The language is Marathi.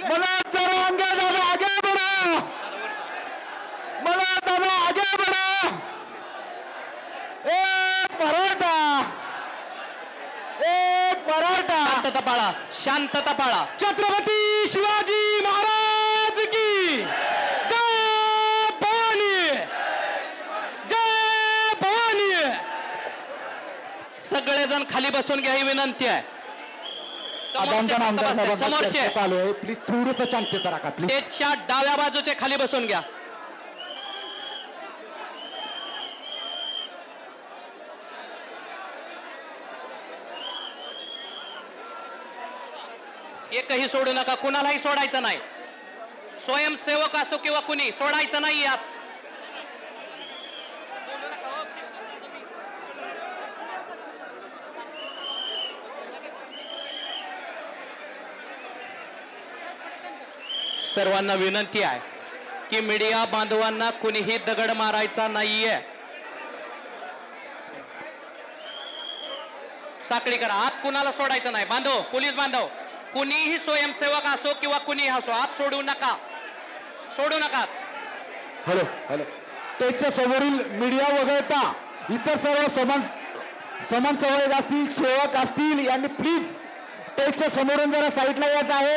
मला जरा आगे दादा आगे बढ़ो, मला दादा आगे बढ़ो. एक पराठा, एक पराठा. शांतता पाळा, शांतता पाळा. छत्रपती शिवाजी महाराज की जय भवानी, जय भवानी. सगळेजण खाली बसून घ्या ही विनंती आहे. समोरचे प्लीज थोडंसं शांतता राखा प्लीज. स्टेजच्या डाव्या बाजूचे खाली बसून घ्या. एकही सोडू नका, कुणालाही सोडायचं नाही. स्वयंसेवक असो किंवा कुणी सोडायचं नाही यात. सर्वांना विनंती आहे की मीडिया बांधवांना कुणीही दगड मारायचा नाहीये. साखळी करा, आत कुणाला सोडायचं नाही. बांधव, पोलीस बांधव, कुणीही स्वयंसेवक असो किंवा कुणी असो, आत सोडू नका, सोडू नका. Hello hello. त्याच्या समोरील मीडिया वगळता इतर सर्व समान सहभागी असतील, सेवक असतील, यांनी प्लीज त्याच्या समोरून जरा साईडला येत आहे.